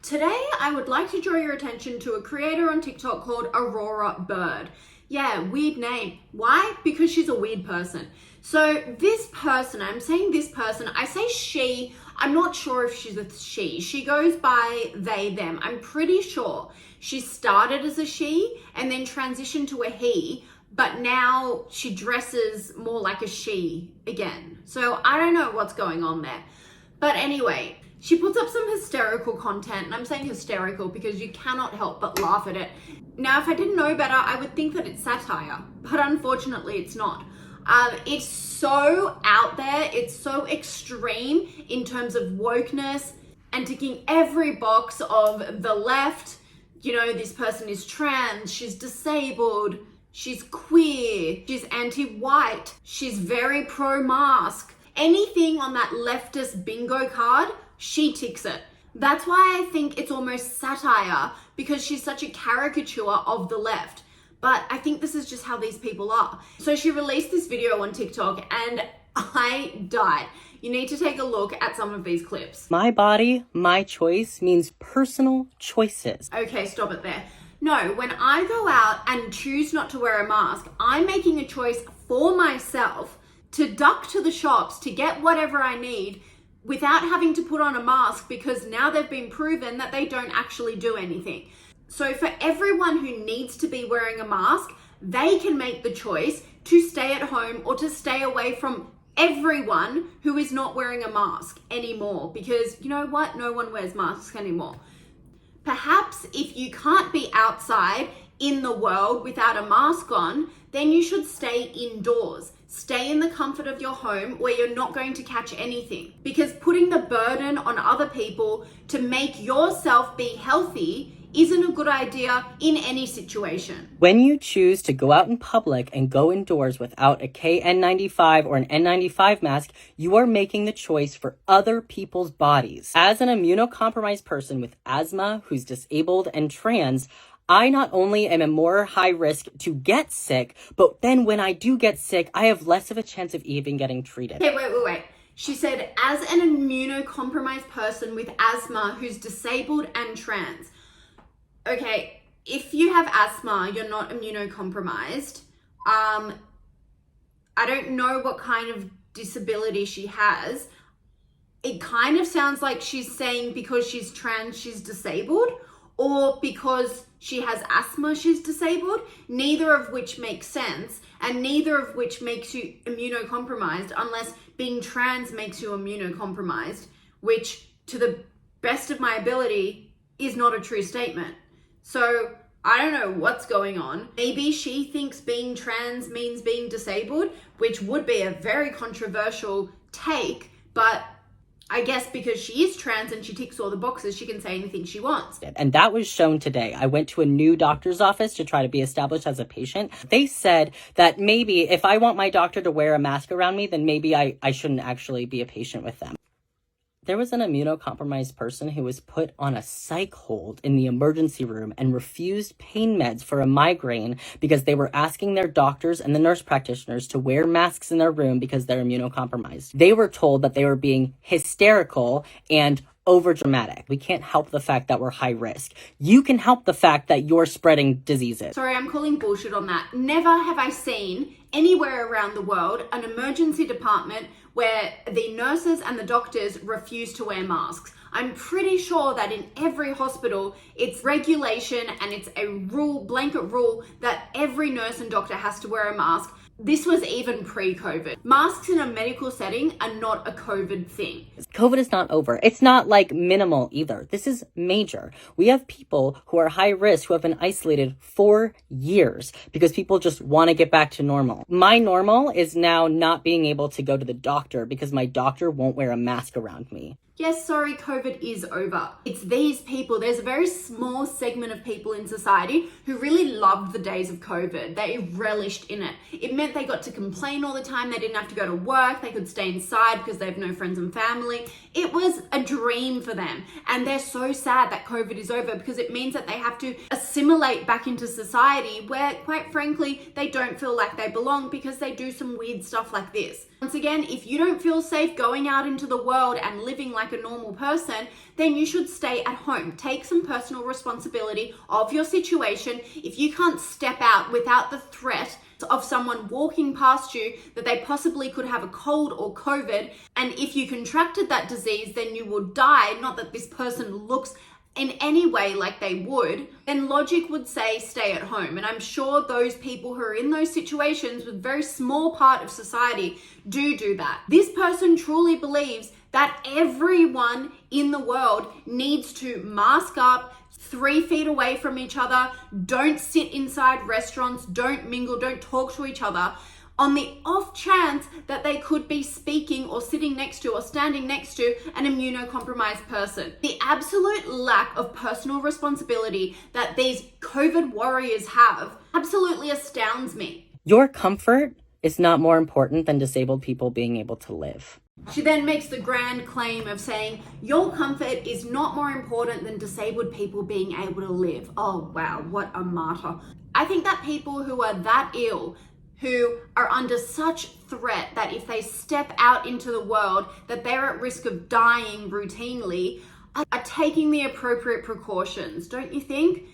Today, I would like to draw your attention to a creator on TikTok called Aurora Bird. Yeah, weird name. Why? Because she's a weird person. So this person, I'm saying this person, I say she, I'm not sure if she's a she. She goes by they, them. I'm pretty sure she started as a she and then transitioned to a he, but now she dresses more like a she again. So I don't know what's going on there. But anyway, she puts up some hysterical content, and I'm saying hysterical because you cannot help but laugh at it. Now, if I didn't know better, I would think that it's satire, but unfortunately it's not. It's so out there, it's so extreme in terms of wokeness and ticking every box of the left. You know, this person is trans, she's disabled, she's queer, she's anti-white, she's very pro-mask. Anything on that leftist bingo card, she ticks it. That's why I think it's almost satire, because she's such a caricature of the left. But I think this is just how these people are. So she released this video on TikTok and I died. You need to take a look at some of these clips. My body, my choice means personal choices. Okay, stop it there. No, when I go out and choose not to wear a mask, I'm making a choice for myself to duck to the shops to get whatever I need without having to put on a mask, because now they've been proven that they don't actually do anything. So for everyone who needs to be wearing a mask, they can make the choice to stay at home or to stay away from everyone who is not wearing a mask anymore, because you know what? No one wears masks anymore. Perhaps if you can't be outside in the world without a mask on, then you should stay indoors. Stay in the comfort of your home where you're not going to catch anything. Because putting the burden on other people to make yourself be healthy isn't a good idea in any situation. When you choose to go out in public and go indoors without a KN95 or an N95 mask, you are making the choice for other people's bodies. As an immunocompromised person with asthma who's disabled and trans, I not only am a more high risk to get sick, but then when I do get sick, I have less of a chance of even getting treated. Okay, wait. She said, as an immunocompromised person with asthma who's disabled and trans. Okay, if you have asthma, you're not immunocompromised. I don't know what kind of disability she has. It kind of sounds like she's saying because she's trans, she's disabled, or because she has asthma, she's disabled, neither of which makes sense, and neither of which makes you immunocompromised, unless being trans makes you immunocompromised, which, to the best of my ability, is not a true statement. So I don't know what's going on. Maybe she thinks being trans means being disabled, which would be a very controversial take, but I guess because she is trans and she ticks all the boxes, she can say anything she wants. And that was shown today. I went to a new doctor's office to try to be established as a patient. They said that maybe if I want my doctor to wear a mask around me, then maybe I shouldn't actually be a patient with them. There was an immunocompromised person who was put on a psych hold in the emergency room and refused pain meds for a migraine because they were asking their doctors and the nurse practitioners to wear masks in their room because they're immunocompromised. They were told that they were being hysterical and overdramatic. We can't help the fact that we're high risk. You can help the fact that you're spreading diseases. Sorry, I'm calling bullshit on that. Never have I seen anywhere around the world an emergency department where the nurses and the doctors refuse to wear masks. I'm pretty sure that in every hospital, it's regulation and it's a rule, blanket rule, that every nurse and doctor has to wear a mask. This was even pre-COVID. Masks in a medical setting are not a COVID thing. COVID is not over. It's not like minimal either. This is major. We have people who are high risk who have been isolated for years because people just want to get back to normal. My normal is now not being able to go to the doctor because my doctor won't wear a mask around me. Yes, sorry, COVID is over. It's these people. There's a very small segment of people in society who really loved the days of COVID. They relished in it. It meant they got to complain all the time. They didn't have to go to work. They could stay inside because they have no friends and family. It was a dream for them. And they're so sad that COVID is over because it means that they have to assimilate back into society where, quite frankly, they don't feel like they belong because they do some weird stuff like this. Once again, if you don't feel safe going out into the world and living like like a normal person, then you should stay at home. Take some personal responsibility of your situation. If you can't step out without the threat of someone walking past you that they possibly could have a cold or COVID, and if you contracted that disease, then you will die, not that this person looks in any way like they would, then logic would say stay at home. And I'm sure those people who are in those situations with a very small part of society do that. This person truly believes that everyone in the world needs to mask up, 3 feet away from each other, don't sit inside restaurants, don't mingle, don't talk to each other, on the off chance that they could be speaking or sitting next to or standing next to an immunocompromised person. The absolute lack of personal responsibility that these COVID warriors have absolutely astounds me. Your comfort is not more important than disabled people being able to live. She then makes the grand claim of saying, your comfort is not more important than disabled people being able to live. Oh, wow, what a martyr. I think that people who are that ill, who are under such threat that if they step out into the world, that they're at risk of dying routinely, are taking the appropriate precautions, don't you think?